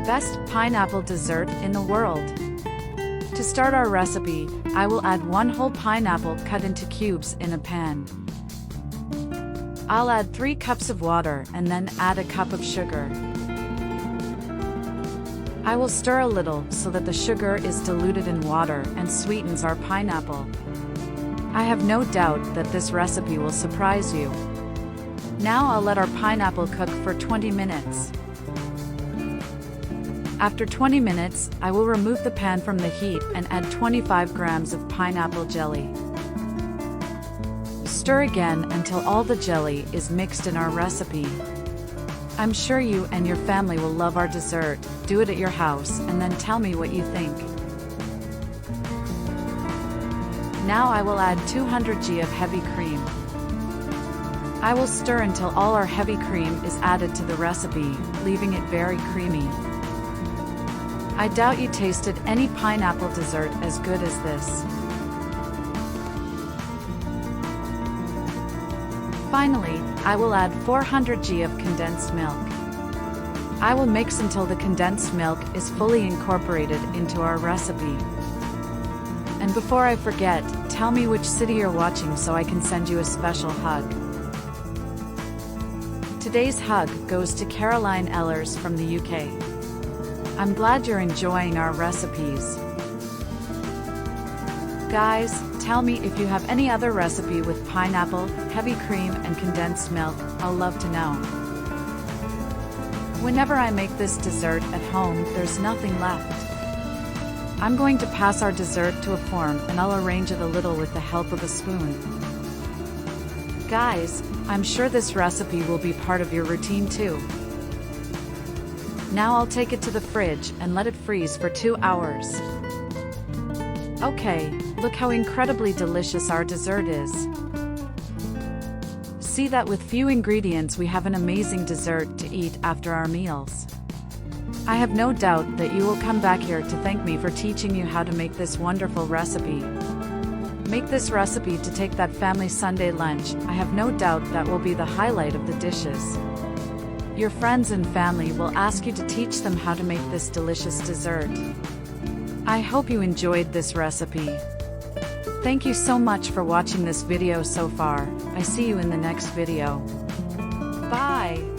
Best pineapple dessert in the world. To start our recipe, I will add 1 whole pineapple cut into cubes in a pan. I'll add 3 cups of water and then add a cup of sugar. I will stir a little so that the sugar is diluted in water and sweetens our pineapple. I have no doubt that this recipe will surprise you. Now I'll let our pineapple cook for 20 minutes. After 20 minutes, I will remove the pan from the heat and add 25 grams of pineapple jelly. Stir again until all the jelly is mixed in our recipe. I'm sure you and your family will love our dessert. Do it at your house and then tell me what you think. Now I will add 200 g of heavy cream. I will stir until all our heavy cream is added to the recipe, leaving it very creamy. I doubt you tasted any pineapple dessert as good as this. Finally, I will add 400 g of condensed milk. I will mix until the condensed milk is fully incorporated into our recipe. And before I forget, tell me which city you're watching so I can send you a special hug. Today's hug goes to Caroline Ellers from the UK. I'm glad you're enjoying our recipes. Guys, tell me if you have any other recipe with pineapple, heavy cream and condensed milk. I'll love to know. Whenever I make this dessert at home, there's nothing left. I'm going to pass our dessert to a form and I'll arrange it a little with the help of a spoon. Guys, I'm sure this recipe will be part of your routine too. Now I'll take it to the fridge and let it freeze for 2 hours. Okay, look how incredibly delicious our dessert is. See that with few ingredients we have an amazing dessert to eat after our meals. I have no doubt that you will come back here to thank me for teaching you how to make this wonderful recipe. Make this recipe to take that family Sunday lunch. I have no doubt that will be the highlight of the dishes. Your friends and family will ask you to teach them how to make this delicious dessert. I hope you enjoyed this recipe. Thank you so much for watching this video so far. I see you in the next video. Bye!